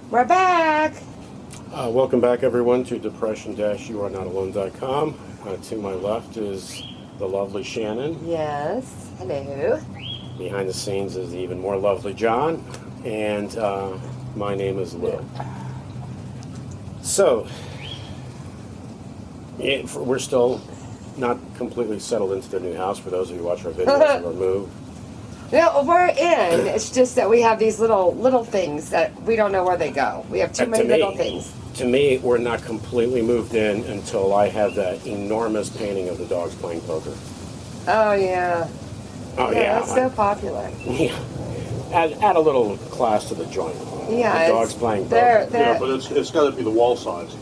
We're back. Welcome back, everyone, to depression-youarenotalone.com. To my left is the lovely Shannon. Yes. Hello. Behind the scenes is the even more lovely John. And my name is Lou. So, we're still not completely settled into the new house. For those of you who watch our videos, we're moved. No, we're in. It's just that we have these little things that we don't know where they go. We have too many little things. To me, we're not completely moved in until I have that enormous painting of the dogs playing poker. Oh, yeah. Oh, yeah. That's so popular. Yeah. Add a little class to the joint. Yeah. The dogs playing poker. Yeah, but it's got to be the wall size.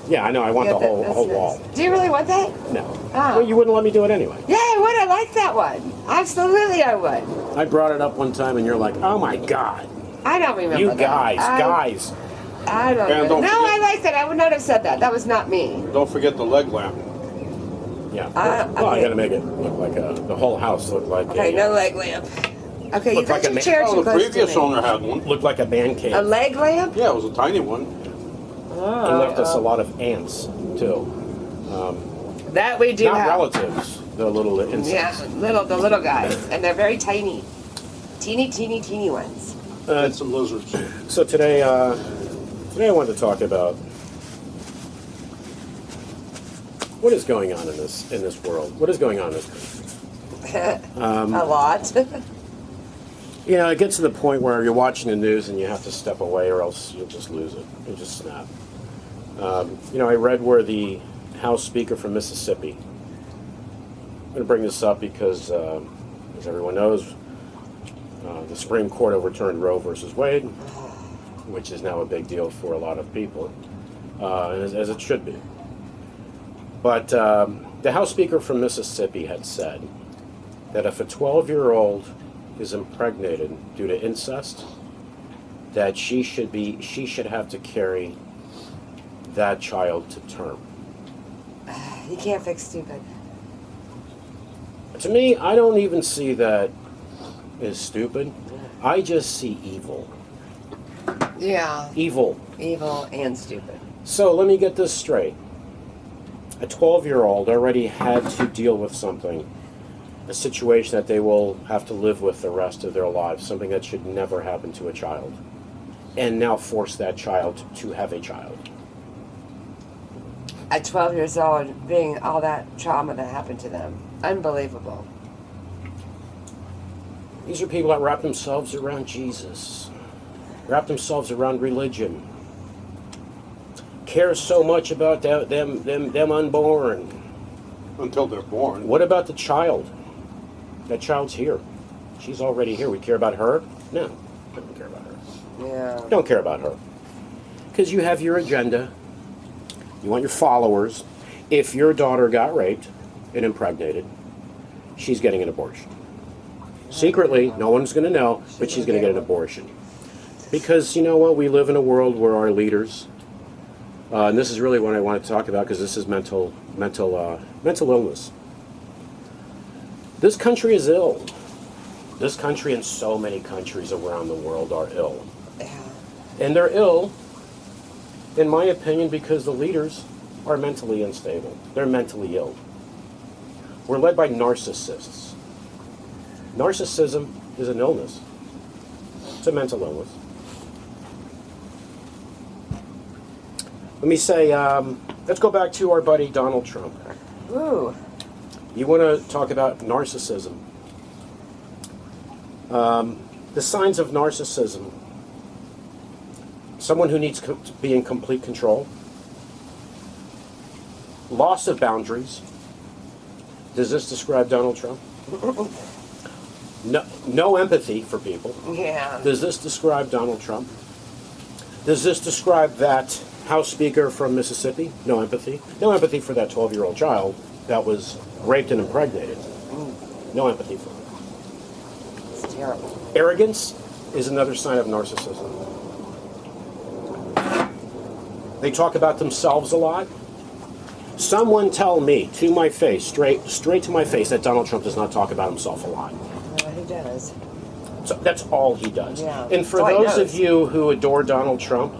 Yeah, I know. I want the whole nice. wall. Do you really want that? No. Oh. Well, you wouldn't let me do it anyway. Yeah, I would. I like that one. Absolutely, I would. I brought it up one time, and you're like, "Oh my God, I don't remember you that. guys." I don't And know. don't No, forget- I like that. I would not have said that. That was not me. Don't forget the leg lamp. Yeah. Okay. Well, I got to make it look like the whole house look like. Okay, no leg lamp. Okay, you Look got like your a chair Oh, too the close previous to me. owner had one. Looked like a band cave. A leg lamp? Yeah, it was a tiny one. He left us a lot of ants too. That we do Not have. relatives, the little insects. Yeah, the little guys, and they're very tiny, teeny ones. And some lizards. So today I wanted to talk about what is going on in this world. What is going on in this country? A lot. You know, it gets to the point where you're watching the news and you have to step away, or else you'll just lose it. You'll just snap. You know, I read where the House Speaker from Mississippi. I'm going to bring this up because, as everyone knows, the Supreme Court overturned Roe versus Wade, which is now a big deal for a lot of people, as it should be. But the House Speaker from Mississippi had said that if a 12-year-old is impregnated due to incest, that she should have to carry that child to term. You can't fix stupid. To me, I don't even see that as stupid. I just see evil. Yeah. Evil. Evil and stupid. So let me get this straight. A 12-year-old already had to deal with something, a situation that they will have to live with the rest of their lives, something that should never happen to a child, and now force that child to have a child. At 12 years old, being all that trauma that happened to them. Unbelievable. These are people that wrap themselves around Jesus, wrap themselves around religion, care so much about them unborn. Until they're born. What about the child? That child's here. She's already here. We care about her? No, I don't care about her. Yeah. Don't care about her. Because you have your agenda. You want your followers. If your daughter got raped and impregnated, she's getting an abortion. Secretly, no one's going to know, but she's going to get an abortion. Because, you know what, we live in a world where our leaders, and this is really what I want to talk about because this is mental illness. This country is ill. This country and so many countries around the world are ill. Yeah. And they're ill, in my opinion, because the leaders are mentally unstable. They're mentally ill. We're led by narcissists. Narcissism is an illness. It's a mental illness. Let me say, let's go back to our buddy Donald Trump. Ooh. You want to talk about narcissism. The signs of narcissism. Someone who needs to be in complete control. Loss of boundaries. Does this describe Donald Trump? No empathy for people. Yeah. Does this describe Donald Trump? Does this describe that House Speaker from Mississippi? No empathy. No empathy for that 12-year-old child that was raped and impregnated. No empathy for him. It's terrible. Arrogance is another sign of narcissism. They talk about themselves a lot. Someone tell me to my face, straight to my face, that Donald Trump does not talk about himself a lot. He does. So that's all he does. Yeah. And for That's all he those of knows. you who adore Donald Trump,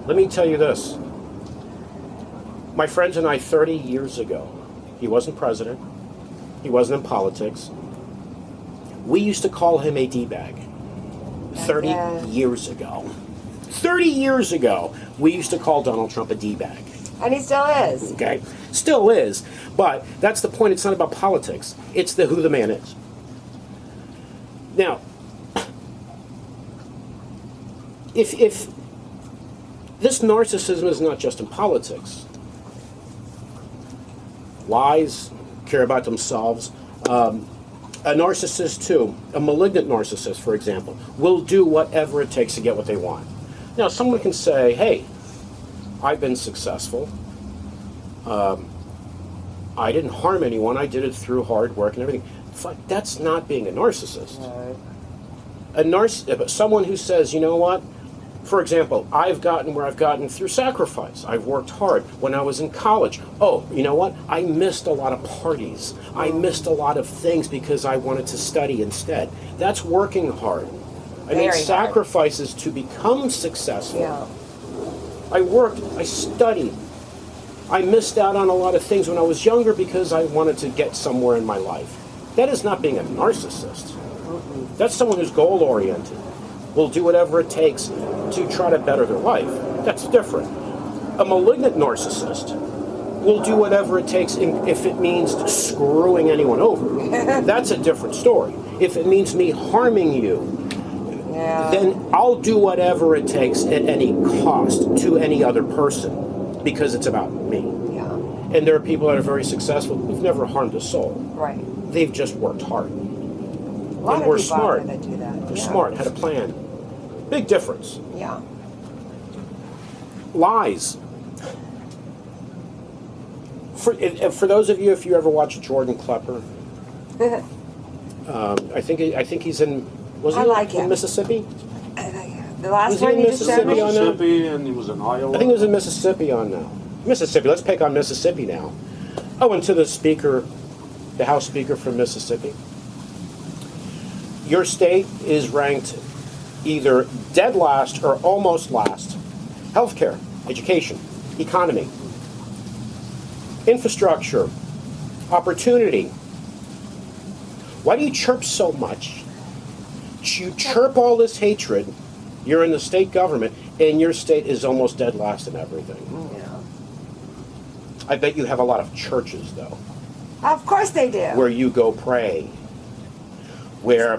Let me tell you this. My friends and I, 30 years ago, he wasn't president. He wasn't in politics. We used to call him a D-bag. 30 years ago. 30 years ago, we used to call Donald Trump a D-bag. And he still is. Okay? Still is. But that's the point. It's not about politics. It's who the man is. Now, if this narcissism is not just in politics, lies, care about themselves, a narcissist too, a malignant narcissist, for example, will do whatever it takes to get what they want. Now, someone can say, hey, I've been successful. I didn't harm anyone. I did it through hard work and everything. That's not being a narcissist. Someone who says, you know what? For example, I've gotten where I've gotten through sacrifice. I've worked hard. When I was in college, oh, you know what? I missed a lot of parties. I missed a lot of things because I wanted to study instead. That's working hard. I made sacrifices to become successful. Yeah. I worked, I studied. I missed out on a lot of things when I was younger because I wanted to get somewhere in my life. That is not being a narcissist. That's someone who's goal-oriented, will do whatever it takes to try to better their life. That's different. A malignant narcissist will do whatever it takes if it means screwing anyone over. That's a different story. If it means me harming you, then I'll do whatever it takes at any cost to any other person because it's about me. Yeah. And there are people that are very successful who've never harmed a soul. Right. They've just worked hard. A lot And of we're people smart. out there that do that. They're smart, had a plan. Big difference. Yeah. Lies. For those of you, if you ever watch Jordan Klepper, I think he's in. Was he I like in him. Mississippi? The last Was he one in you just showed Mississippi me? on that? Mississippi, and he was in Iowa. I think it was in Mississippi on now. Mississippi. Let's pick on Mississippi now. Oh, and to the speaker, the House Speaker from Mississippi. Your state is ranked either dead last or almost last. Healthcare, education, economy, infrastructure, opportunity. Why do you chirp so much? You chirp all this hatred. You're in the state government, and your state is almost dead last in everything. Yeah. I bet you have a lot of churches, though, Of course they do. where you go pray, where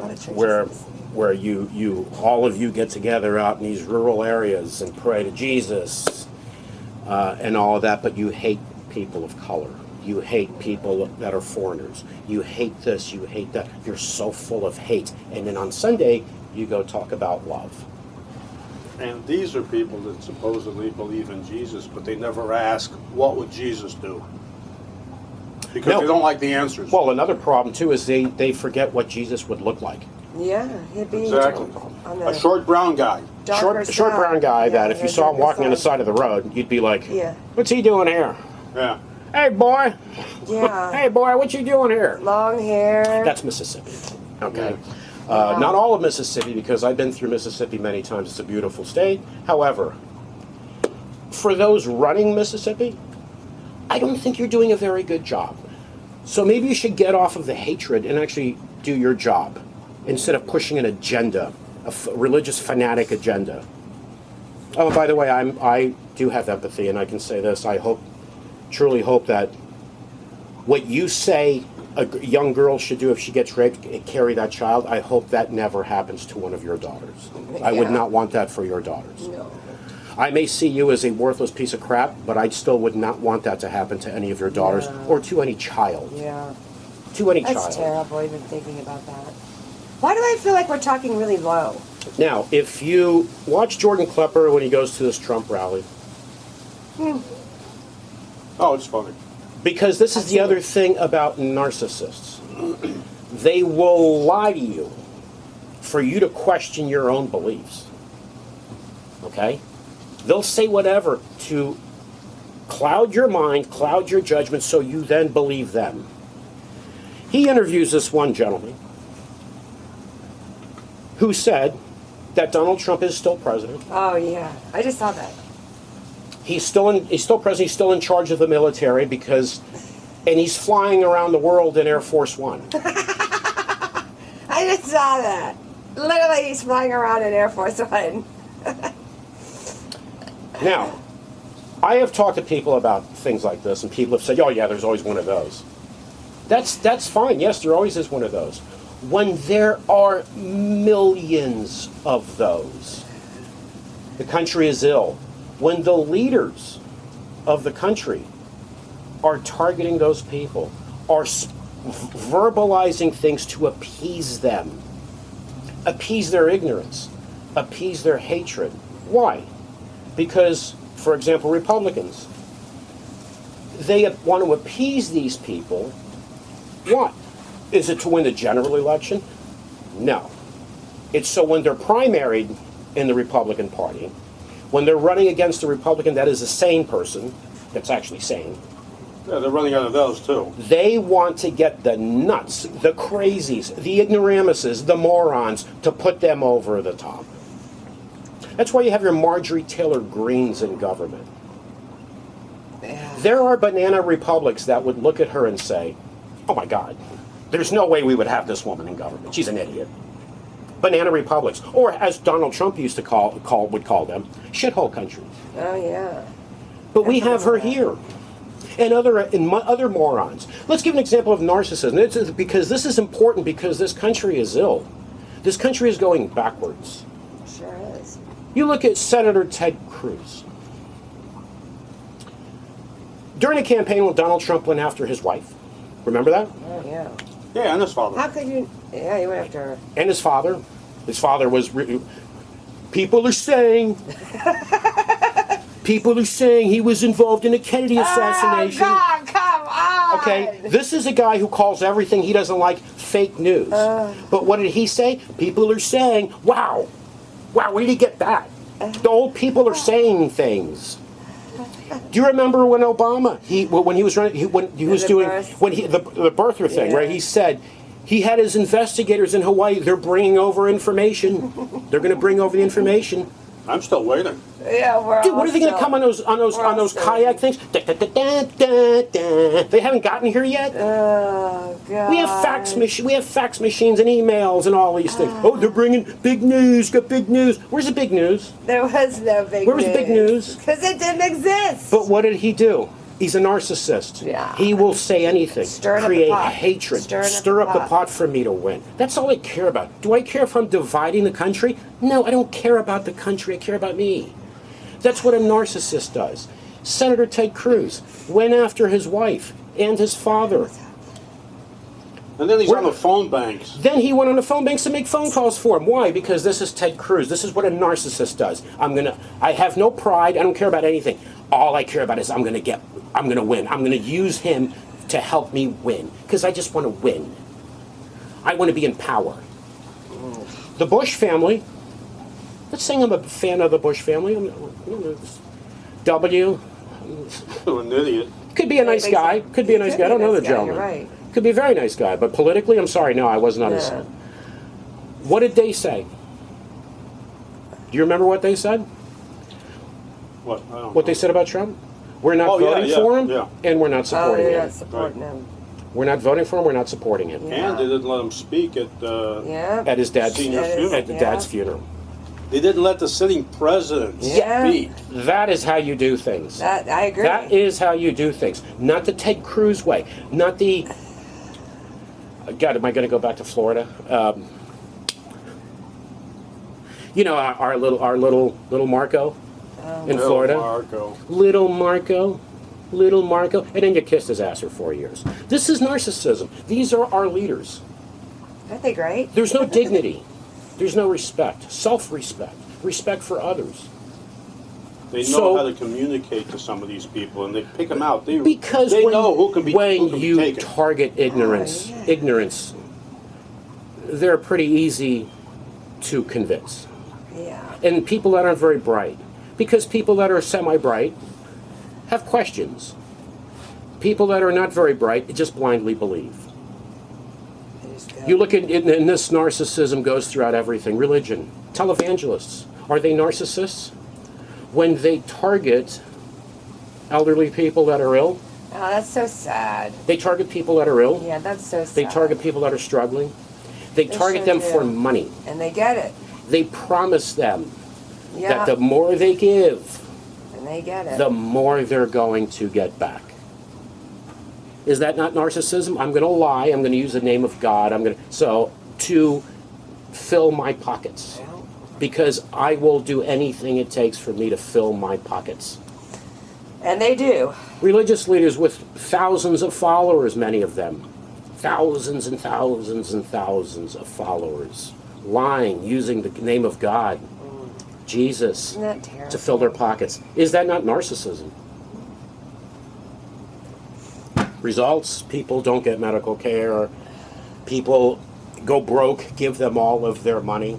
you all of you get together out in these rural areas and pray to Jesus and all of that, but you hate people of color. You hate people that are foreigners. You hate this, you hate that. You're so full of hate. And then on Sunday, you go talk about love. And these are people that supposedly believe in Jesus, but they never ask, what would Jesus do? Because No. they don't like the answers. Well, another problem, too, is they forget what Jesus would look like. Yeah, he'd be Exactly. on A short brown guy. darker Short side. brown guy that Yeah, if you the saw him darker walking on the side. side of the road, you'd be like, Yeah. what's he doing here? Yeah. Hey, boy. Yeah. Hey, boy, what you doing here? Long hair. That's Mississippi. Okay. Not all of Mississippi, because I've been through Mississippi many times. It's a beautiful state. However, for those running Mississippi, I don't think you're doing a very good job. So maybe you should get off of the hatred and actually do your job instead of pushing an agenda, a religious fanatic agenda. Oh, by the way, I do have empathy, and I can say this. I truly hope that what you say a young girl should do if she gets raped, carry that child, I hope that never happens to one of your daughters. I would Yeah. not want that for your daughters. No. I may see you as a worthless piece of crap, but I still would not want that to happen to any of your daughters No. or to any child. Yeah. To any That's child. terrible, even thinking about that. Why do I feel like we're talking really low? Now, if you watch Jordan Klepper when he goes to this Trump rally, Oh, it's funny. because this is the other thing about narcissists. They will lie to you for you to question your own beliefs. Okay? They'll say whatever to cloud your mind, cloud your judgment, so you then believe them. He interviews this one gentleman who said that Donald Trump is still president. Oh, yeah. I just saw that. He's still president. He's still in charge of the military and he's flying around the world in Air Force One. I just saw that. Literally, he's flying around in Air Force One. Now, I have talked to people about things like this, and people have said, "Oh yeah, there's always one of those." That's fine. Yes, there always is one of those. When there are millions of those, the country is ill. When the leaders of the country are targeting those people, are verbalizing things to appease them, appease their ignorance, appease their hatred. Why? Because, for example, Republicans, they want to appease these people. What? Is it to win the general election? No. It's so when they're primaried in the Republican Party, when they're running against a Republican that is a sane person, that's actually sane, Yeah, they're running out of those too. they want to get the nuts, the crazies, the ignoramuses, the morons, to put them over the top. That's why you have your Marjorie Taylor Greens in government. Yeah. There are banana republics that would look at her and say, "Oh my God, there's no way we would have this woman in government. She's an idiot." Banana republics, or as Donald Trump used to call them, shithole countries. Oh yeah. But we have her here, and other morons. Let's give an example of narcissism, because this is important. Because this country is ill. This country is going backwards. Sure is. You look at Senator Ted Cruz. During a campaign when Donald Trump went after his wife, remember that? Oh yeah. Yeah, and his father. How could you? Yeah, you went after her. And his father. His father was. People are saying he was involved in a Kennedy assassination. Oh God, come on. Okay, this is a guy who calls everything he doesn't like fake news. But what did he say? People are saying, "Wow, where did he get that?" The old people are saying things. Do you remember when Obama, when he was running, when he was The doing, birth. when he the birther thing, Yeah. right? He said he had his investigators in Hawaii. They're bringing over information. They're going to bring over the information. I'm still waiting. Yeah, we're Dude, all what are they going to still- come on those we're all still- kayak things? Da, da, da, da, da, da. They haven't gotten here yet. Oh God. We have fax machines and emails and all these things. Oh, they're bringing big news. Got big news. Where's the big news? There was no big. Where was the big news? Because it didn't exist. But what did he do? He's a narcissist. Yeah. He will say anything. Stirring up the create pot. hatred. Stirring up Stir the up the pot. pot for me to win. That's all I care about. Do I care if I'm dividing the country? No, I don't care about the country. I care about me. That's what a narcissist does. Senator Ted Cruz went after his wife and his father. And then he's on the phone banks. Then he went on the phone banks to make phone calls for him. Why? Because this is Ted Cruz. This is what a narcissist does. I have no pride. I don't care about anything. All I care about is I'm gonna win. I'm gonna use him to help me win. Because I just want to win. I want to be in power. The Bush family. Let's say I'm a fan of the Bush family. W. An idiot. Could be a nice think so. guy. Could be a nice guy. I don't know the Guy, gentleman. You're right. Could be a very nice guy, but politically, I'm sorry, no, I was not his Yeah. son. What did they say? Do you remember what they said? What? I don't What they know. said about Trump? We're not Oh, yeah, voting yeah, for him, yeah. and we're not Oh, supporting you're him. not supporting him. We're not voting for him. We're not supporting him. Yeah. And they didn't let him speak at Yeah. At his dad's Senior funeral. at the Yeah. dad's funeral. They didn't let the sitting president Yeah. speak. That is how you do things. I agree. That is how you do things. Not the Ted Cruz way. Not the. God, am I going to go back to Florida? You know our little Marco in Little Florida. Marco. Little Marco, and then you kissed his ass for 4 years. This is narcissism. These are our leaders. Aren't they great? There's no dignity. There's no respect. Self-respect. Respect for others. They know So- how to communicate to some of these people, and they pick them out. Because they when, know who can be you taken. target ignorance, Oh, yeah. They're pretty easy to convince. Yeah. And people that aren't very bright. Because people that are semi-bright have questions. People that are not very bright just blindly believe. They just go. You look at it, and this narcissism goes throughout everything. Religion, televangelists, are they narcissists? When they target elderly people that are ill. Oh, that's so sad. They target people that are ill. Yeah, that's so sad. They target people that are struggling. They target sure them for do. money. And they get it. They promise them Yeah. that the more they give, And they get it. the more they're going to get back. Is that not narcissism? I'm going to lie. I'm going to use the name of God. To fill my pockets. Well, Because I will do anything it takes for me to fill my pockets. and they do. Religious leaders with thousands of followers, many of them. Thousands and thousands and thousands of followers. Lying, using the name of God, Jesus, Isn't that terrible? to fill their pockets. Is that not narcissism? Results, people don't get medical care. People go broke, give them all of their money.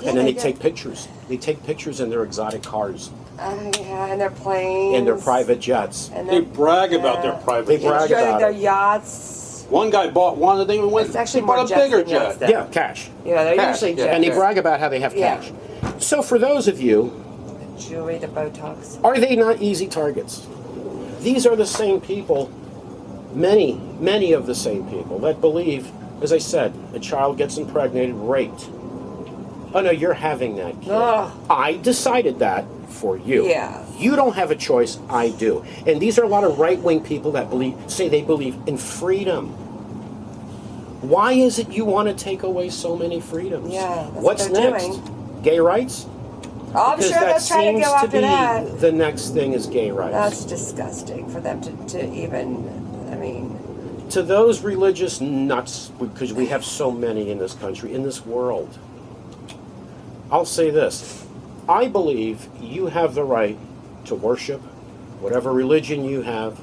Yeah, And then they get- take pictures. They take pictures in their exotic cars Yeah, and their planes. and their private jets. And They brag about their private They jets. brag about their it. yachts. One guy bought one, and they even went It's actually he bought more a jets bigger than yachts, jet. though. Yeah, cash. Yeah, they're Cash, usually yeah. jet. And they brag about how they have Yeah. cash. So for those of you, Jewelry, the Botox. are they not easy targets? These are the same people, many of the same people that believe, as I said, a child gets impregnated, raped. Oh no, you're having that kid. Ugh. I decided that for you. Yeah. You don't have a choice, I do. And these are a lot of right-wing people that say they believe in freedom. Why is it you want to take away so many freedoms? Yeah, that's what What's they're next? doing. Gay rights? Oh, I'm Because sure they'll that try to seems go to after be that. the next thing is gay rights. That's disgusting for them to even, I mean, To those religious nuts, because we have so many in this country, in this world, I'll say this. I believe you have the right to worship whatever religion you have,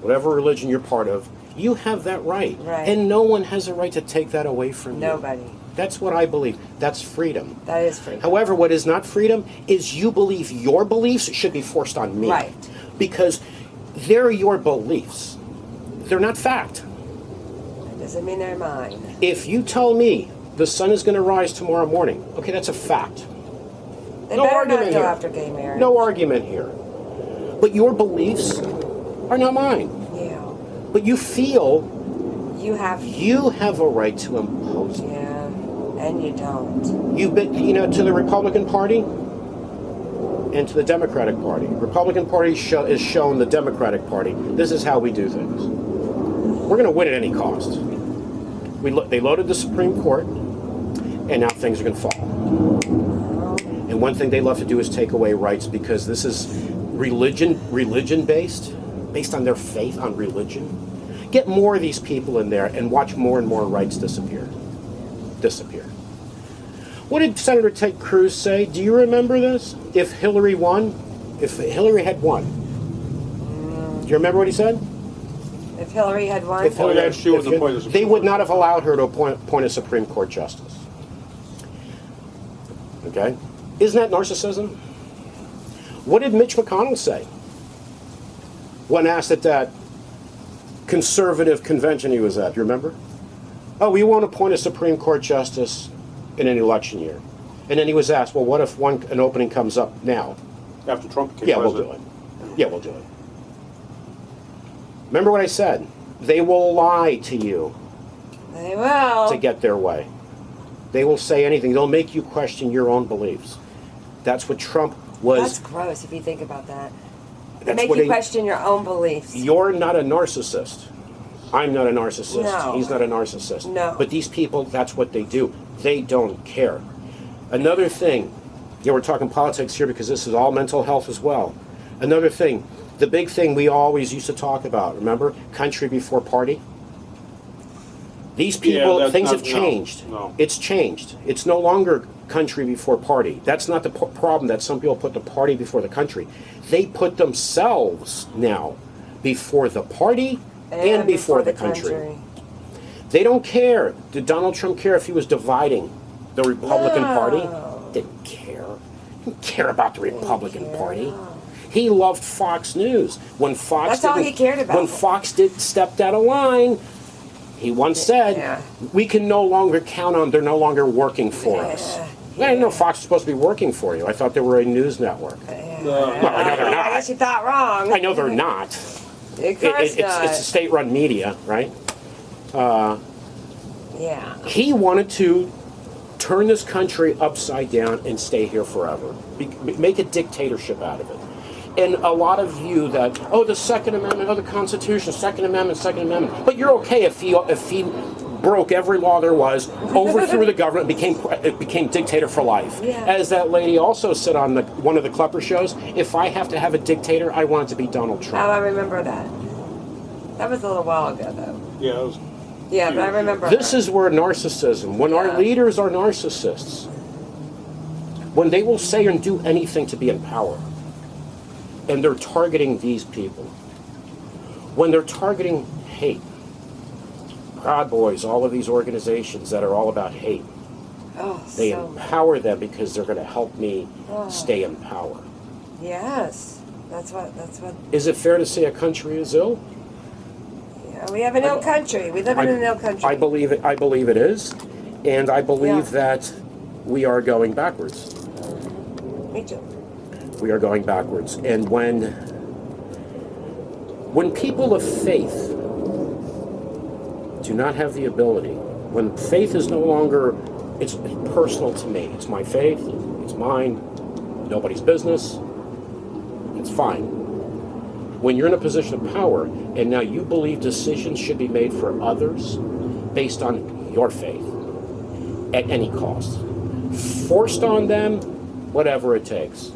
whatever religion you're part of. You have that right. Right. And no one has a right to take that away from you. nobody. That's what I believe. That's freedom. That is freedom. However, what is not freedom is you believe your beliefs should be forced on me. Right. Because they're your beliefs. They're not fact. That doesn't mean they're mine. If you tell me the sun is going to rise tomorrow morning, okay, that's a fact. They No better argument not go here. after gay marriage. No argument here. But your beliefs are not mine. Yeah. But you feel You have. you have a right to impose them. Yeah. And you don't. You've been, to the Republican Party and to the Democratic Party. Republican Party is shown the Democratic Party. This is how we do things. We're going to win at any cost. They loaded the Supreme Court, and now things are going to fall. And one thing they love to do is take away rights because this is religion-based, based on their faith, on religion. Get more of these people in there and watch more and more rights disappear. What did Senator Ted Cruz say? Do you remember this? If Hillary had won, do you remember what he said? If Hillary had won. If Hillary had, she wouldn't appoint a Supreme they would Court not have allowed her to appoint a Supreme Court justice. Okay? Isn't that narcissism? What did Mitch McConnell say when asked at that conservative convention he was at? Do you remember? Oh, we won't appoint a Supreme Court justice in an election year. And then he was asked, well, what if an opening comes up now? After Trump became Yeah, we'll president. do it. Yeah, we'll do it. Remember what I said? They will lie to you They will. to get their way. They will say anything. They'll make you question your own beliefs. That's what Trump was. That's gross if you think about that. They That's make what you he- question your own beliefs. You're not a narcissist. I'm not a narcissist. No. He's not a narcissist. No. But these people, that's what they do. They don't care. Another thing, we're talking politics here because this is all mental health as well. Another thing, the big thing we always used to talk about, remember? Country before party? These people, that's things not- have changed. no. It's changed. It's no longer country before party. That's not the problem that some people put the party before the country. They put themselves now before the party and before the country. They don't care. Did Donald Trump care if he was dividing the Republican Party? Didn't care. Didn't care about the Republican Party. He loved Fox News. When Fox That's all he cared about. When Fox stepped out of line, he once said, Yeah. "We can no longer count on. They're no longer working for us." I didn't know Fox was supposed to be working for you. I thought they were a news network. I know they're I not. guess you thought wrong. I know they're not. Of course not. It's a state-run media, right? Yeah. He wanted to turn this country upside down and stay here forever. Make a dictatorship out of it. And a lot of you that, oh, the Second Amendment, oh, the Constitution, Second Amendment, Second Amendment. But you're okay if he broke every law there was, overthrew the government, became dictator for life. Yeah. As that lady also said on one of the Klepper shows, if I have to have a dictator, I want it to be Donald Oh, Trump. I remember that. That was a little while ago, though. Yeah, it was, Yeah, but I remember. This her. is where narcissism, when our Yeah. leaders are narcissists, when they will say and do anything to be in power, and they're targeting these people, when they're targeting hate, Proud Boys, all of these organizations that are all about hate, Oh, they so. empower them because they're going to help me Oh. stay in power. Yes. That's what. Is it fair to say a country is ill? Yeah, we have an ill country. We live in an ill country. I believe it. I believe it is, and I believe Yeah. that we are going backwards. Me too. We are going backwards. And when people of faith do not have the ability, when faith is no longer, it's personal to me. It's my faith, it's mine, nobody's business, it's fine. When you're in a position of power and now you believe decisions should be made for others based on your faith at any cost, forced on them, whatever it takes,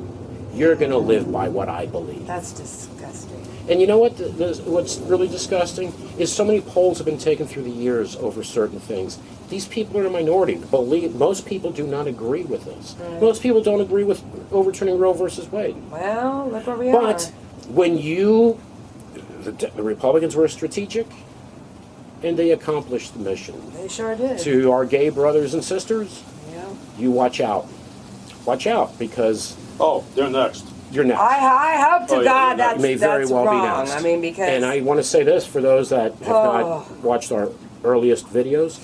you're going to live by what I believe. That's disgusting. And you know what? What's really disgusting is so many polls have been taken through the years over certain things. These people are a minority. Most people do not agree with this. Right. Most people don't agree with overturning Roe versus Wade. Well, look where we But are. when the Republicans were strategic, and they accomplished the mission. They sure did. To our gay brothers and sisters, Yeah. you watch out. Watch out, because oh, they're next. you're next. I hope to Oh, yeah, God you that's, may very that's well wrong. be next. I mean, because And I want to say this for those that have Oh. not watched our earliest videos.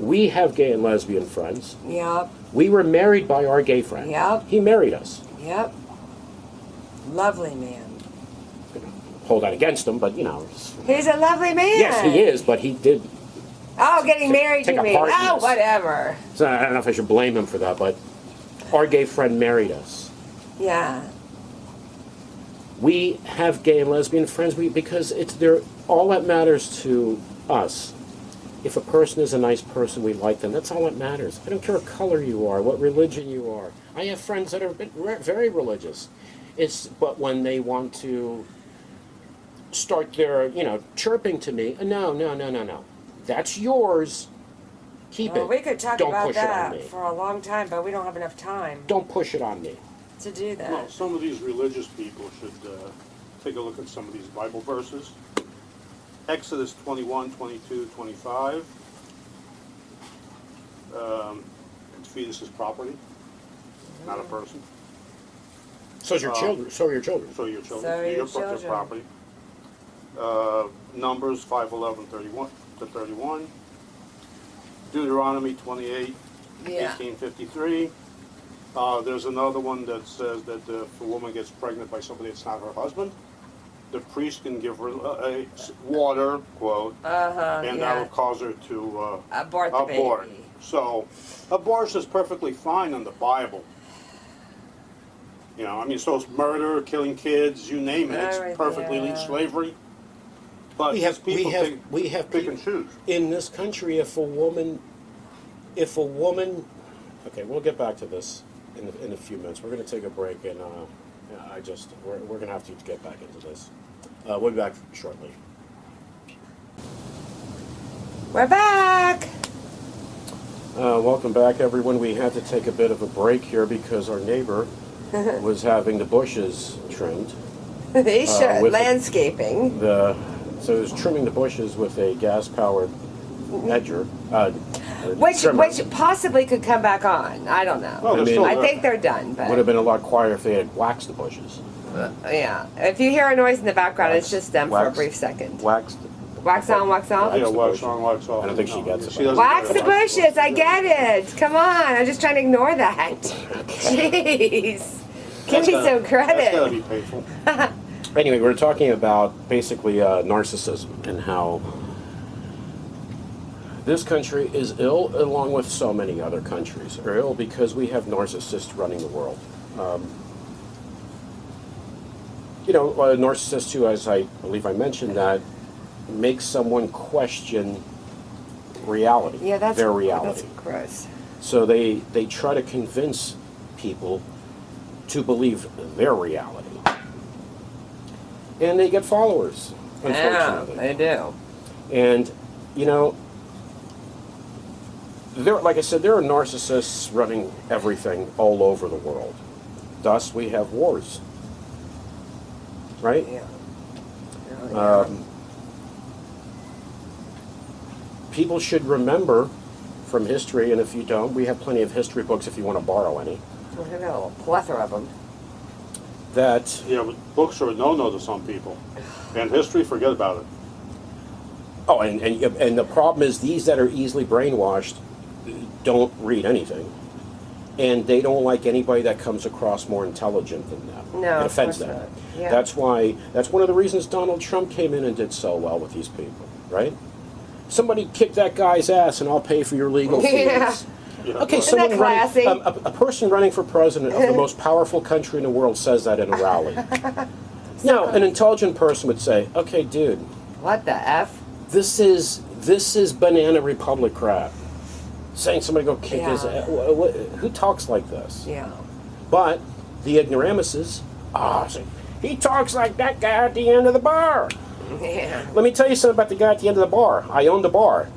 We have gay and lesbian friends. Yep, We were married by our gay friend. Yep. He married us. yep. Lovely man. Hold that against him, but you know. He's a lovely man. Yes, he is, but he did. Oh, getting married take to a me. part in Oh, this. whatever. So I don't know if I should blame him for that, but our gay friend married us. Yeah. We have gay and lesbian friends because all that matters to us. If a person is a nice person, we like them. That's all that matters. I don't care what color you are, what religion you are. I have friends that are very religious. But when they want to start their, chirping to me, no. That's yours. Keep Well, it. we could talk Don't about push it on that me. for a long time, but we don't have enough time Don't push it on me. to do that. Well, some of these religious people should take a look at some of these Bible verses. Exodus 21, 22, 25. Fetus is property, not a person. So is your children. So are your children. So your children, So are your your children. property. Numbers 5:11, 31 to 31. Deuteronomy 28, Yeah. 1853. There's another one that says that if a woman gets pregnant by somebody that's not her husband, the priest can give her water, quote, and Yeah. that'll cause her to Abort the abort. baby. So, abortion is perfectly fine in the Bible. So it's murder, killing kids, you name it. It's Right perfectly there. legal slavery. But We these have people pick people and choose. in this country. If a woman, okay, we'll get back to this in a few minutes. We're going to take a break, and we're going to have to get back into this. We'll be back shortly. We're back. Welcome back, everyone. We had to take a bit of a break here because our neighbor was having the bushes trimmed. They should. with Landscaping. So he was trimming the bushes with a gas-powered edger. Trimmer. Which possibly could come back on. I don't know. Well, I they're mean- still I there. think they're done, Would have but been a lot quieter if they had waxed the bushes. yeah. If you hear a noise in the background, it's just them for a Wax. brief second. Waxed. Wax on, wax off. Yeah, the wax bushes. on, wax off. I don't think she gets it. She doesn't Wax get the it. bushes. I get it. Come on. I'm just trying to ignore that. Jeez. Give me some That's gotta credit. be painful. Anyway, we're talking about basically narcissism and how this country is ill, along with so many other countries, are ill because we have narcissists running the world. A narcissist too, as I believe I mentioned, that makes someone question reality, Yeah, that's their reality. That's gross. So they try to convince people to believe their reality. And they get followers, Yeah, unfortunately. they do. And, like I said, there are narcissists running everything all over the world. Thus, we have wars. Right? Yeah. Oh, yeah. People should remember from history, and if you don't, we have plenty of history books if you want to borrow any, We have a plethora of them. that, Yeah, but books are a no-no to some people. And history, forget about it. and the problem is these that are easily brainwashed don't read anything. And they don't like anybody that comes across more intelligent than them. No, it of offends course them. not. Yeah. That's one of the reasons Donald Trump came in and did so well with these people, right? Somebody kick that guy's ass and I'll pay for your legal fees. Yeah. Yeah. Okay, Isn't someone that classy? running, a person running for president of the most powerful country in the world says that in a rally. Now, an intelligent person would say, "Okay, dude, What the F? this is banana republic crap." Saying somebody go kick his Yeah. ass. Who talks like this? Yeah. But the ignoramuses, say, he talks like that guy at the end of the bar. Yeah. Let me tell you something about the guy at the end of the bar. I owned the bar.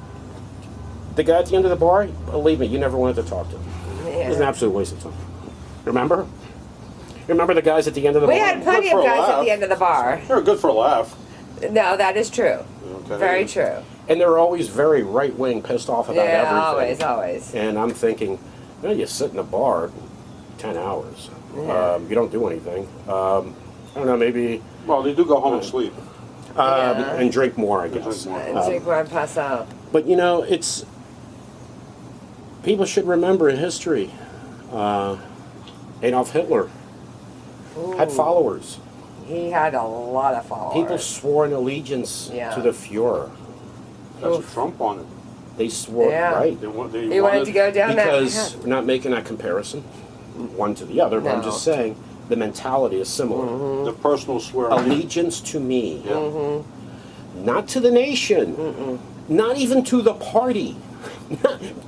The guy at the end of the bar, believe me, you never wanted to talk to him. It was an Yeah. absolute waste of time. Remember? Remember the guys at the end of the We bar? had plenty Good of for a guys at laugh. the end of the bar. They're good for a laugh. No, that is true. Okay. Very true. And they were always very right-wing, pissed off about Yeah, everything. always. And I'm thinking, you sit in a bar 10 hours. Yeah. You don't do anything. I don't know, maybe... Well, they do go home and sleep. Yeah. And drink more, I Drink guess. more. And drink one, pass out. But it's... People should remember in history, Adolf Hitler had Ooh. followers. He had a lot of followers. People swore an allegiance Yeah. to the Fuhrer. That's Oof. a Trump on it. They swore, Yeah. right? They He wanted to go down Because that we're not making that comparison, one to the other, but I'm No. just saying the mentality is similar. The personal swear. Allegiance to me, Yeah. not to the nation, not even to the party.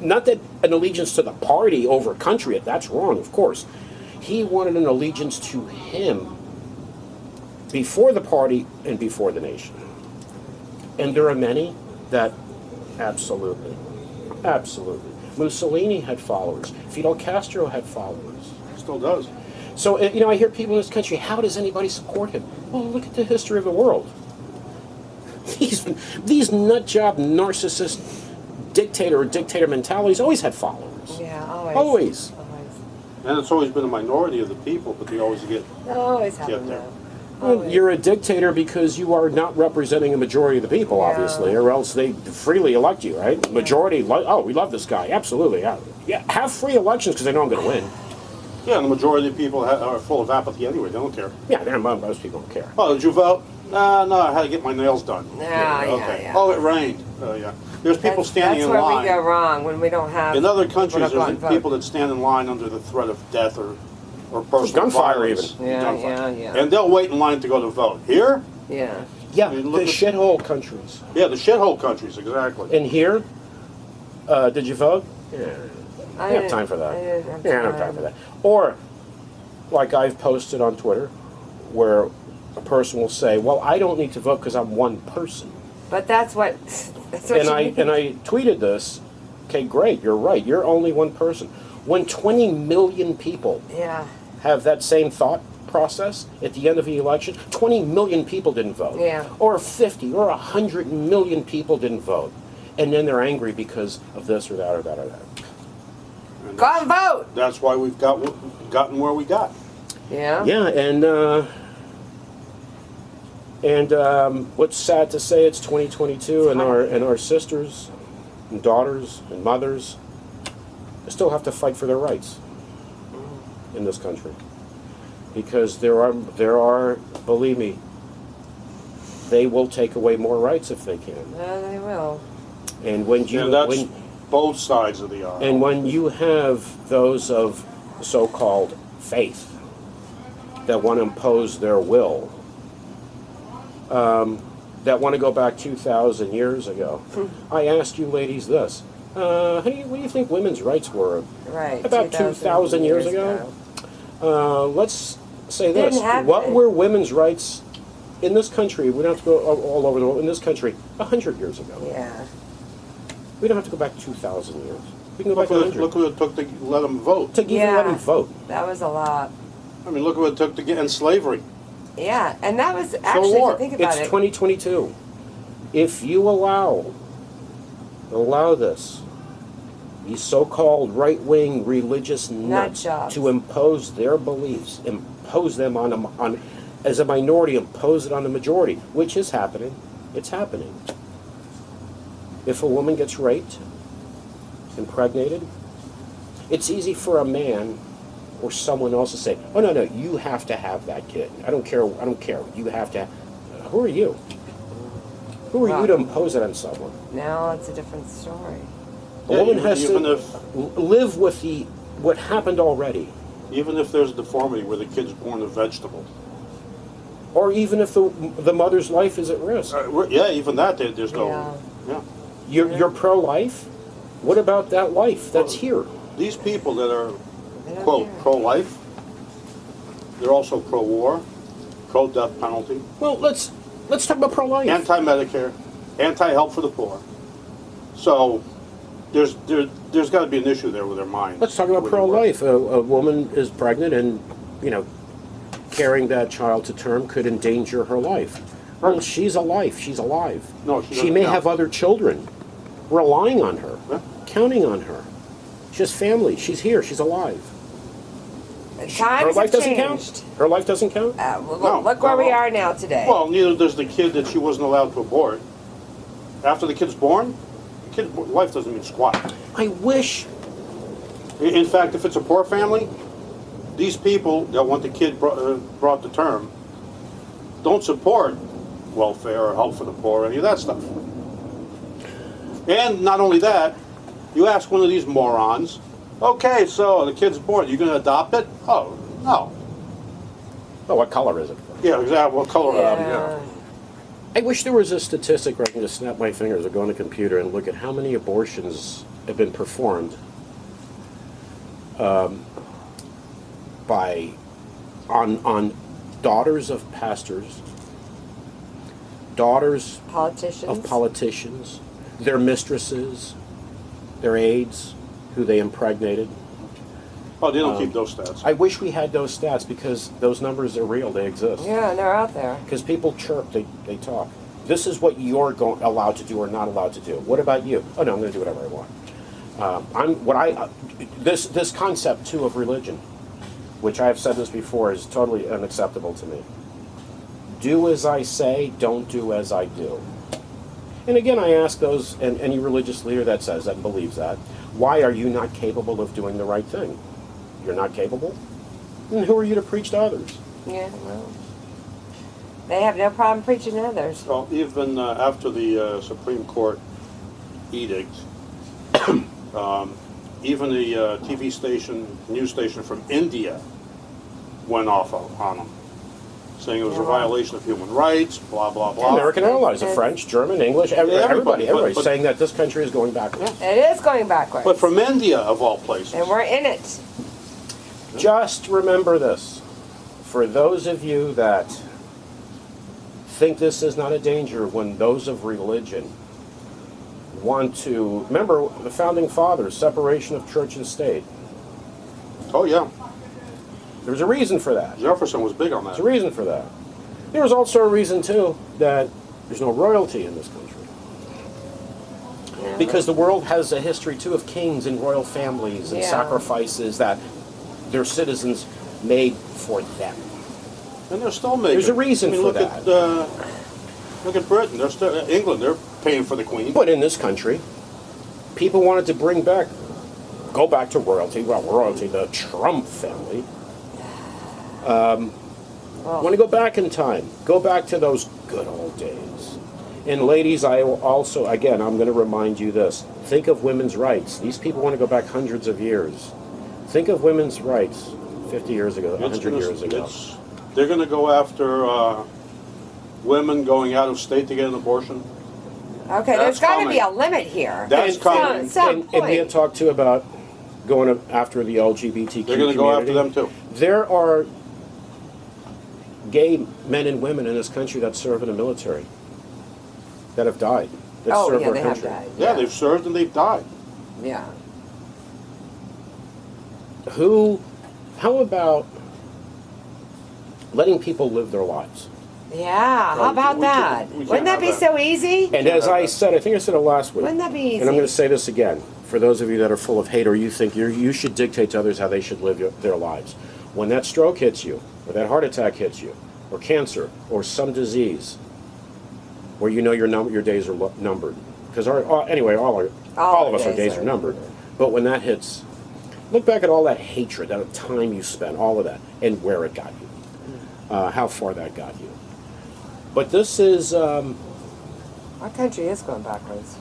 Not that an allegiance to the party over country, that's wrong, of course. He wanted an allegiance to him before the party and before the nation. And there are many that absolutely. Mussolini had followers. Fidel Castro had followers. Still does. So, I hear people in this country, how does anybody support him? Well, look at the history of the world. These nutjob narcissist dictator mentalities always had followers. Yeah, always. Always. And it's always been a minority of the people, but they always get. Always have Get them there. though. Well, Always. you're a dictator because you are not representing a majority of the people, Yeah. obviously, or else they freely elect you, right? Majority, we love this guy, absolutely. Yeah, have free elections because they know I'm going to win. Yeah, and the majority of people are full of apathy anyway. They don't care. Yeah, most people don't care. Oh, did you vote? No, I had to get my nails done. Yeah, Okay. yeah. Oh, it rained. Oh, yeah. There's people standing that's in where line. we go wrong when we don't have. In other people countries, that go out there's and vote. people that stand in line under the threat of death or personal Gunfire violence. even. Yeah, Gunfire. yeah. And they'll wait in line to go to vote. Here? Yeah. Yeah, I mean, the look at- shithole countries. Yeah, the shithole countries, exactly. And here, did you vote? Yeah. I I don't have didn't- time for that. I didn't have Yeah, I don't have time for that. Or, like I've posted on Twitter, where a person will say, "Well, I don't need to vote because I'm one person." But that's what. That's what And you I need. and I tweeted this. Okay, great. You're right. You're only one person. When 20 million people Yeah. have that same thought process at the end of the election, 20 million people didn't vote. Yeah. Or 50 or 100 million people didn't vote. And then they're angry because of this or that or that or that. And Go out and vote. that's why we've gotten where we got. Yeah. Yeah, and what's sad to say, it's 2022, and our sisters and daughters and mothers still have to fight for their rights in this country. because there are, believe me, they will take away more rights if they can. Yeah, they will. And when Yeah, that's both sides of the aisle. and when you have those of so-called faith that want to impose their will, that want to go back 2,000 years ago, I asked you ladies this: what do you think women's rights were Right. about 2,000 years ago? Let's say this: Didn't have what it. were women's rights in this country? We don't have to go all over the world. In this country, 100 years ago. Yeah. We don't have to go back 2,000 years. We can go back Look 100. what it took to let them vote. To even let them vote. That was a lot. I mean, look what it took to get in slavery. Yeah, and that was actually, if war. you think about It's it, 2022. If you allow this, these so-called right-wing religious nuts jobs. to impose their beliefs, impose them on as a minority, impose it on the majority, which is happening. It's happening. If a woman gets raped, impregnated, it's easy for a man or someone else to say, "Oh no, you have to have that kid. I don't care. You have to." Who are you? Who are you to impose it on someone? now it's a different story. A woman has even to if live with what happened already, even if there's a deformity where the kid's born a vegetable. or even if the mother's life is at risk. Yeah, even that there's no. Yeah. Yeah. You're pro-life. What about that life that's here? These people that are They don't quote care. pro-life, they're also pro-war, pro-death penalty, Well, let's talk about pro-life. anti-Medicare, anti-help for the poor. So there's got to be an issue there with their minds. Let's talk about where they work. pro-life. A woman is pregnant and, carrying that child to term could endanger her life. Well, she's a life. She's alive. No, she she doesn't may count. have other children relying on her, Yeah. counting on her. She has family. She's here. She's alive. Her Times life have doesn't changed. count. Her life doesn't count. Look where no. we are now today. Well, neither does the kid that she wasn't allowed to abort. After the kid's born, the kid's life doesn't mean squat. I wish. In fact, if it's a poor family, these people that want the kid brought to term don't support welfare or help for the poor, any of that stuff. And not only that, you ask one of these morons, okay, so the kid's born, you going to adopt it? Oh, no. Oh, what color is it? Yeah, exactly. What color? yeah. I wish there was a statistic where I can just snap my fingers or go on the computer and look at how many abortions have been performed on daughters of pastors, daughters Politicians. of politicians, their mistresses, their aides, who they impregnated. Oh, they don't keep those stats. I wish we had those stats because those numbers are real. They exist. Yeah, they're out there. Because people chirp, they talk. This is what you're allowed to do or not allowed to do. What about you? Oh no, I'm going to do whatever I want. This concept too of religion, which I've said this before, is totally unacceptable to me. Do as I say, don't do as I do. And again, I ask those, and any religious leader that says that and believes that, why are you not capable of doing the right thing? You're not capable? Then who are you to preach to others? Yeah, well, they have no problem preaching to others. Well, even after the Supreme Court edict, even the TV station, news station from India went off on them, saying it was a violation of human rights, blah, blah, blah. American allies, the French, German, English, everybody, everybody's but- saying that this country is going backwards. It is going backwards. But from India, of all places. and we're in it. Just remember this. For those of you that think this is not a danger, when those of religion want to... Remember the Founding Fathers, separation of church and state. Oh, yeah. There's a reason for that. Jefferson was big on that. There's a reason for that. There's also a reason, too, that there's no royalty in this country. Because the world has a history, too, of kings and royal families and Yeah. sacrifices that their citizens made for them. And they're still making. There's a reason for look that. Look at Britain. They're still England. They're paying for the Queen. But in this country, people wanted to go back to royalty, the Trump family. I want to go back in time. Go back to those good old days. And ladies, I will also, again, I'm going to remind you this. Think of women's rights. These people want to go back hundreds of years. Think of women's rights 50 years ago, 100 years ago. They're going to go after women going out of state to get an abortion. Okay, there's got to be a limit here. That's And- coming. At some And we had point. talked too about going after the LGBTQ They're going to go after community. them too. There are gay men and women in this country that serve in the military that have died. That Oh, serve yeah, our they have country. died. Yeah, they've served and they've died. Yeah. How about letting people live their lives? Yeah, how about we that? can't- we can't Wouldn't that have be that. so easy? And as I said, I think I said it last week. Wouldn't that be easy? And I'm going to say this again. For those of you that are full of hate or you think you should dictate to others how they should live their lives. When that stroke hits you, or that heart attack hits you, or cancer, or some disease, where you know your days are numbered. Because anyway, all of us, our days are numbered. But when that hits, look back at all that hatred, that time you spent, all of that, and where it got you. How far that got you. But this is... Our country is going backwards.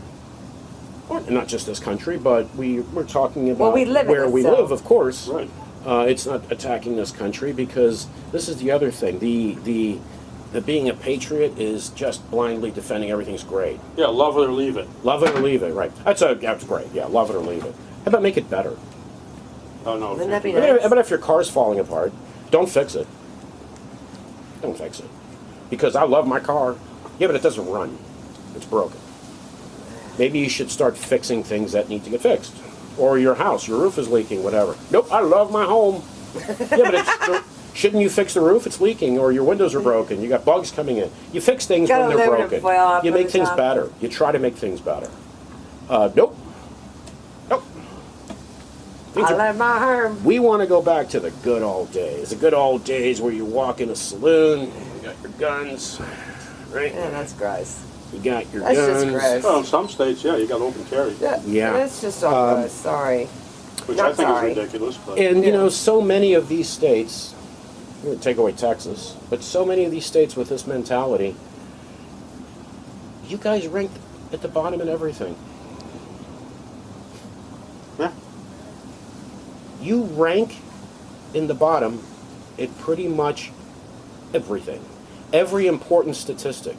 not just this country, but we're talking about Well, we live in where it, we so- live, of course. Right. It's not attacking this country because this is the other thing. The being a patriot is just blindly defending everything's great. Yeah, love it or leave it. Love it or leave it, right? That's great. Yeah, love it or leave it. How about make it better? Oh no. Wouldn't that be How nice? about if your car's falling apart, don't fix it. Don't fix it. Because I love my car. Yeah, but it doesn't run. It's broken. Maybe you should start fixing things that need to get fixed. Or your house, your roof is leaking, whatever. Nope, I love my home. Yeah, but shouldn't you fix the roof? It's leaking, or your windows are broken. You got bugs coming in. You fix things Got when they're aluminum broken. foil up You on make the things top. better. You try to make things better. Nope. Nope. Things I are- love my home. we want to go back to the good old days. The good old days where you walk in a saloon, you got your guns, right? Yeah, that's gross. You got your That's just guns. gross. Well, in some states, yeah, you got open carry, Yeah. That's just so gross. Sorry. which Not I think sorry. is ridiculous. But And you Yeah. know, so many of these states, I'm going to take away Texas, but so many of these states with this mentality, you guys rank at the bottom in everything. yeah, You rank in the bottom in pretty much everything. Every important statistic.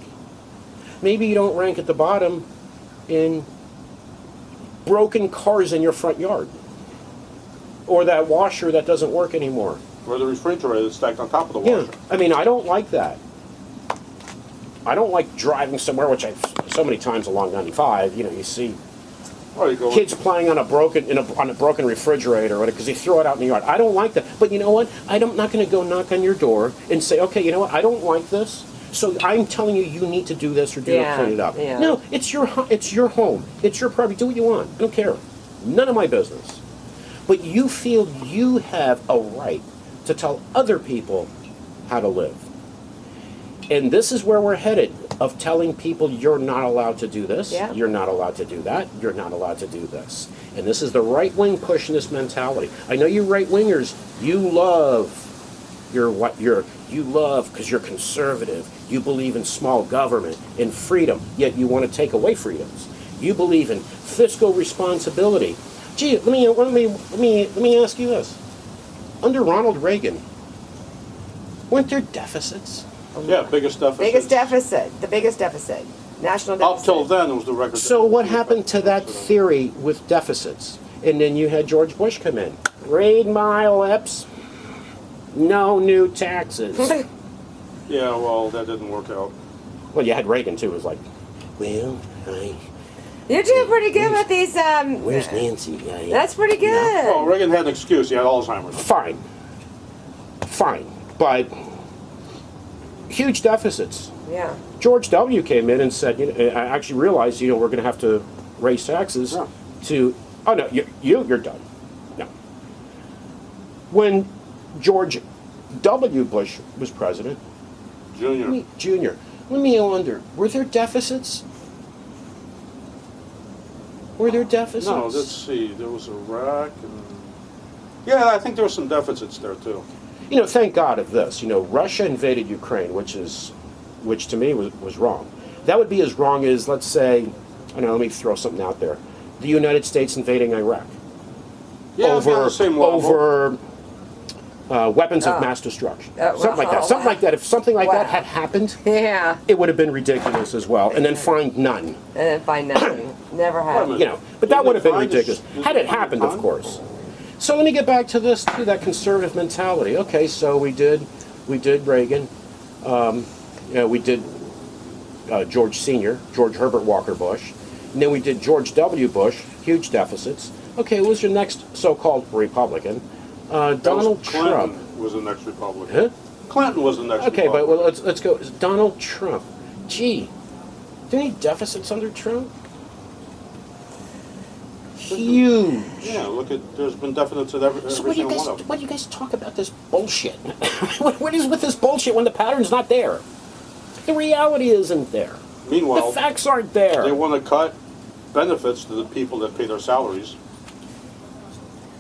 Maybe you don't rank at the bottom in broken cars in your front yard. Or that washer that doesn't work anymore. or the refrigerator is stacked on top of the Yeah, washer. I mean, I don't like that. I don't like driving somewhere, which I've so many times along 95. You know, you see Or you go. kids playing on a broken refrigerator because they throw it out in the yard. I don't like that. But you know what? I'm not going to go knock on your door and say, okay, you know what? I don't like this. So I'm telling you, you need to do this or do Yeah, to clean it up. yeah. No, it's your home. It's your property. Do what you want. I don't care. None of my business. But you feel you have a right to tell other people how to live. And this is where we're headed, of telling people you're not allowed to do this, Yeah. you're not allowed to do that, you're not allowed to do this. And this is the right wing pushing this mentality. I know you right wingers, you love because you're conservative. You believe in small government and freedom, yet you want to take away freedoms. You believe in fiscal responsibility. Gee, let me ask you this. Under Ronald Reagan, weren't there deficits? Yeah, biggest deficit. Biggest deficit. The biggest deficit. National deficit. Up till then, it was the record. So what happened to that theory with deficits? And then you had George Bush come in. Read my lips. No new taxes. Yeah, well, that didn't work out. Well, you had Reagan too. It was like, well, You're doing pretty good with these. where's Nancy? That's pretty good. Well, Reagan had an excuse. He had Alzheimer's. Fine, but huge deficits. Yeah. George W. came in and said, I actually realized, we're going to have to raise taxes Yeah. to. Oh no, you're done. No. When George W. Bush was president, Junior. Junior, let me wonder, were there deficits? Were there deficits? No, let's see. There was Iraq, and yeah, I think there were some deficits there too. thank God of this. Russia invaded Ukraine, which to me was wrong. That would be as wrong as, let's say, I don't know, let me throw something out there. The United States invading Iraq. Yeah, it'd be on the same level. Over weapons of mass destruction. Something like that. Something like that. If something like that had happened, Yeah. it would have been ridiculous as well. And then find none. And then find nothing. Never happened. But that would have been Find ridiculous. is Had it happened, of time? course. So let me get back to this, to that conservative mentality. Okay, so we did Reagan. We did George Sr., George Herbert Walker Bush. And then we did George W. Bush, huge deficits. Okay, who was your next so-called Republican? Donald Trump. Clinton was the next Republican. Huh? Clinton was the next Okay, but Republican. let's go. Donald Trump. Gee, any deficits under Trump? Huge. Yeah, look at, there's been deficits at every So what do single one of them. why do you guys talk about this bullshit? What is with this bullshit when the pattern's not there? The reality isn't there. Meanwhile, The facts aren't there. they want to cut benefits to the people that pay their salaries.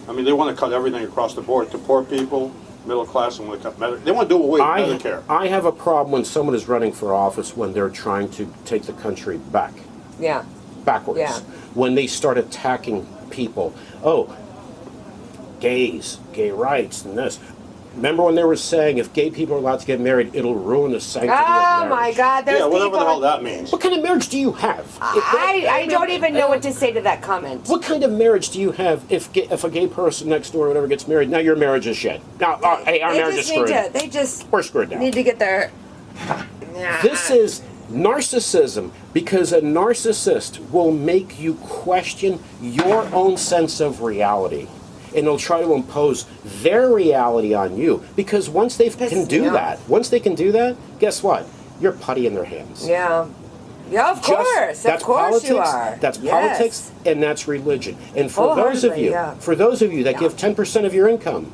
I mean, they want to cut everything across the board to poor people, middle class, and want to cut Medicare. They want to do away with Medicare. I have a problem when someone is running for office when they're trying to take the country Yeah. backwards. Yeah. When they start attacking people. Oh, gays, gay rights, and this. Remember when they were saying if gay people are allowed to get married, it'll ruin the sanctity of Oh marriage? my God, those Yeah, whatever people. the hell that means. What kind of marriage do you have? I don't even know what to say to that comment. What kind of marriage do you have if a gay person next door or whatever gets married? Now your marriage is shit. Now, hey, our They marriage is just need screwed. to. They just We're screwed now. need to get their. This is narcissism because a narcissist will make you question your own sense of reality. And they'll try to impose their reality on you because once they can do that, guess what? You're putty in their hands. Yeah. Yeah, of course. That's Of course politics. you are. That's Yes. politics, and that's religion. And for those of Wholeheartedly, you, yeah. that Yeah. give 10% of your income,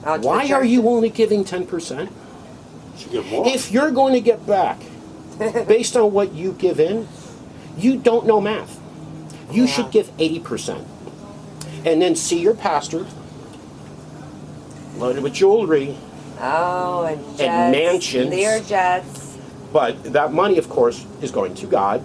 Out to the why are church. you only giving 10%? Should give more. If you're going to get back based on what you give in, you don't know math. You Yeah. should give 80%. And then see your pastor loaded with jewelry, Oh, and jets. mansions. Lear jets. but that money, of course, is going to God.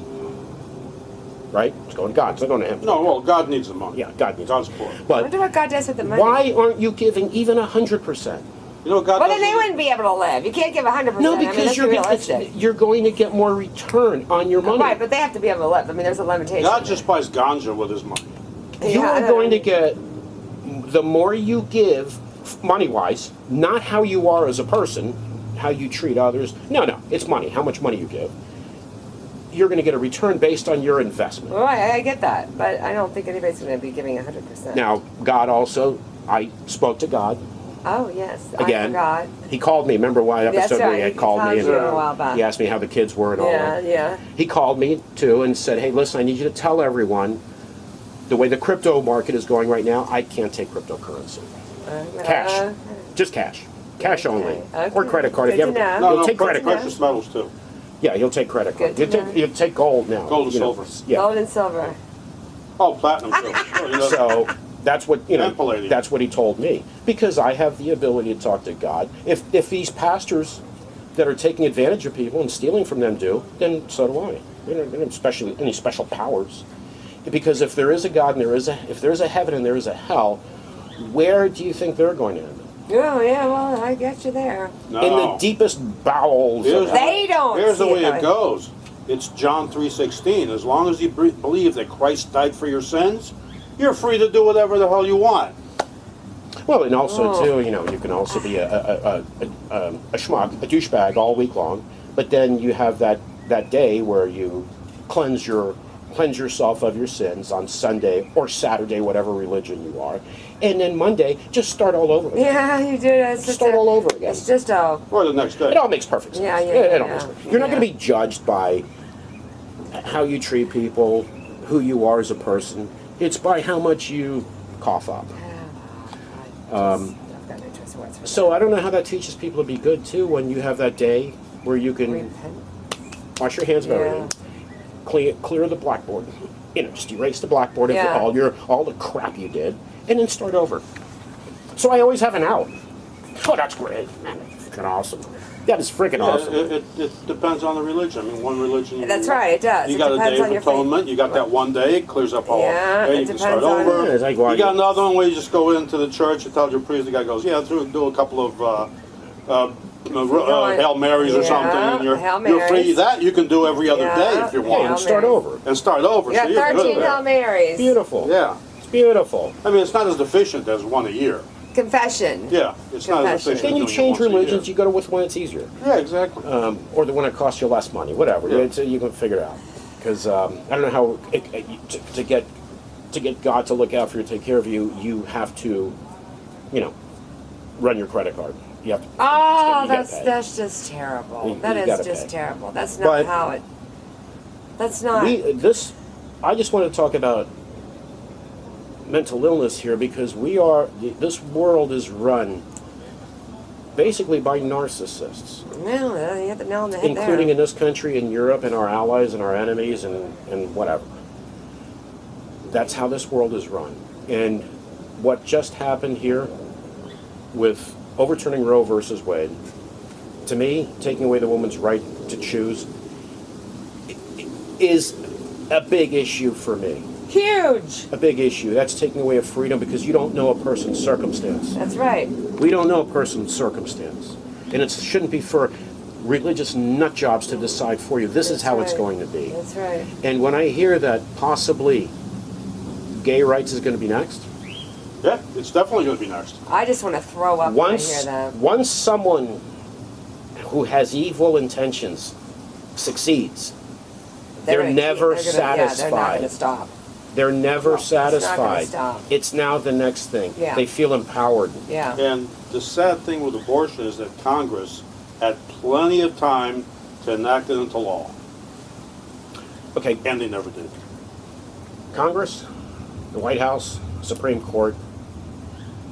Right? It's going to God. It's not going to him. No, well, God needs the money. Yeah, God needs God's it. poor. I But wonder what God does with the money. why aren't you giving even 100%? You know what God Well, does? then they wouldn't be able to live. You can't give 100%. No, I mean, because let's be realistic. you're going to get more return on your money. Right, but they have to be able to live. I mean, there's a limitation. God just buys ganja with his money. You Yeah, I are know. going to get, the more you give, money-wise, not how you are as a person, how you treat others. No, it's money, how much money you give. You're going to get a return based on your investment. Well, I get that, but I don't think anybody's going to be giving 100%. Now, God also, I spoke to God. Oh, yes. Again, I forgot. He called me. Remember why That's episode where right. he had called me? He And called you a while back. he asked me how the kids were and all Yeah, that. yeah. He called me too and said, hey, listen, I need you to tell everyone the way the crypto market is going right now, I can't take cryptocurrency. Cash. Just cash. Cash only. Okay. Or credit card. Good to know. No, You'll no, take credit card. precious metals too. Yeah, you'll take credit card. Good to know. You'll take gold now. Gold and you know. silver. Yeah. Gold and silver. Oh, platinum too. Oh, you know, So that's what And palladium. that's what he told me because I have the ability to talk to God. If these pastors that are taking advantage of people and stealing from them do, then so do I. They don't have especially any special powers. Because if there is a God and if there is a heaven and there is a hell, where do you think they're going to end? Oh, yeah, well, I get you there. no. In the deepest bowels of hell. They don't Here's the see way it it though. goes. It's John 3:16. As long as you believe that Christ died for your sins, you're free to do whatever the hell you want. Well, and also Oh. too, you can also be a schmuck, a douchebag all week long, but then you have that day where you cleanse yourself of your sins on Sunday or Saturday, whatever religion you are, and then Monday just start all over again. Yeah, you do. It's just Start all over again. It's just a. Or the next day. It all makes perfect sense. Yeah, yeah, It all yeah, makes perfect. You're not yeah. going to be judged by how you treat people, who you are as a person. It's by how much you cough up. I've got no choice of words for So I don't know how that teaches people to be good too when you have that day where you that. can Repent. wash your hands of Yeah. everything, clear the blackboard, just erase the blackboard of Yeah. all the crap you did, and then start over. So I always have an out. Oh, that's great. Man, that's freaking awesome. That is freaking awesome. It depends on the religion. I mean, one religion. That's right, it does. You It got a depends day on of your faith. atonement. You got that one day. It clears up all. Yeah, you it can start depends on- over. Yeah, it's like, well, you got another one where you just go into the church and tell your priest. The guy goes, "Yeah, do a couple of Hail Marys or Yeah, something." And you're Hail you're free. Marys. That you can do every other Yeah, day if you Yeah, want, and Hail start Marys. over. and start over. You got so you're 13 good Hail there. Marys. Beautiful. Yeah, It's beautiful. I mean, it's not as efficient as one a year. Confession. Yeah, it's not as Confession. efficient. Then you as doing it change once a year. religions, you go to with one that's easier. Yeah, exactly. Or the one that costs you less money, whatever. Yeah. You can figure it out. Because I don't know how to get God to look out for you, take care of you. You have to, run your credit card. You have to. Oh, you gotta pay. that's just terrible. You That is gotta just pay. terrible. That's not But- how it. That's not. I just want to talk about mental illness here because this world is run basically by narcissists, No, you hit the nail on the head including there. in this country and Europe and our allies and our enemies and whatever. That's how this world is run. And what just happened here with overturning Roe versus Wade, to me, taking away the woman's right to choose is a big issue for me. Huge. A big issue. That's taking away a freedom because you don't know a person's circumstance. That's right. We don't know a person's circumstance. And it shouldn't be for religious nut jobs to decide for you. This is That's how it's right. going to be. That's right. And when I hear that possibly gay rights is going to be next, Yeah, it's definitely going to be next. I just want to throw up when I hear that. once someone who has evil intentions succeeds, they're never Yeah, they're not satisfied. going to stop. They're never No, it's not gonna satisfied. stop. It's now the next thing. Yeah. They feel empowered. Yeah. And the sad thing with abortion is that Congress had plenty of time to enact it into law, Okay, and they never did. Congress, the White House, Supreme Court,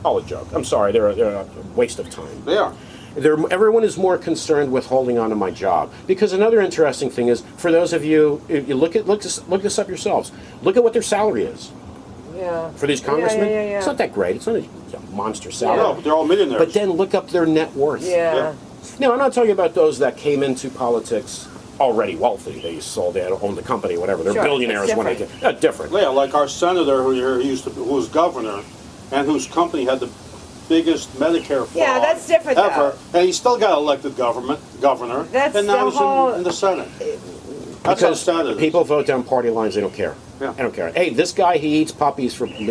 all a joke. I'm sorry, they're a waste of time. They are. Everyone is more concerned with holding on to my job. Because another interesting thing is, for those of you, if you look this up yourselves. Look at what their salary is Yeah. for these congressmen. Yeah. It's not that great. It's not a monster salary. No, but they're all millionaires. But then look up their net worth. Yeah. Now, I'm not talking about those that came into politics already wealthy. They owned the company, whatever. They're Sure, billionaires it's when they different. get different. Yeah, like our senator who was governor, and whose company had the biggest Medicare fraud Yeah, that's different, ever, and he still got elected governor, That's and now the he's whole- in the Senate. That's how Because sad it is. people vote down party lines, they don't care. Yeah. They don't care. Hey, this guy, he eats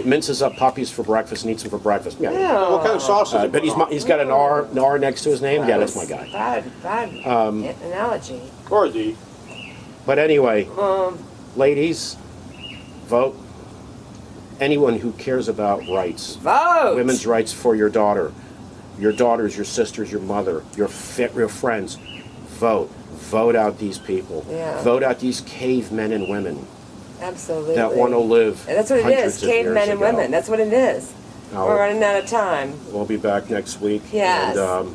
minces up puppies for breakfast and eats them for breakfast. Yeah. Yeah. What kind of sauce is it? But he's got an R next to his name. Yeah, that's my guy. Bad analogy. Or a D. But anyway, ladies, vote. Anyone who cares about rights, Vote. women's rights for your daughter, your daughters, your sisters, your mother, your friends, vote. Vote out these people. Yeah. Vote out these cavemen and women Absolutely. that want to live. And that's what it is. hundreds of Cavemen years and ago. women. That's what it is. Now, We're running out of time. We'll be back next week. Yes. And,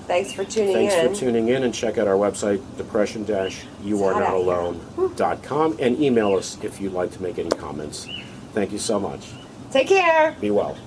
Thanks for tuning thanks in. for tuning in, and check out our website, depression-youarenotalone.com, and email us if you'd like to make any comments. Thank you so much. Take care. Be well.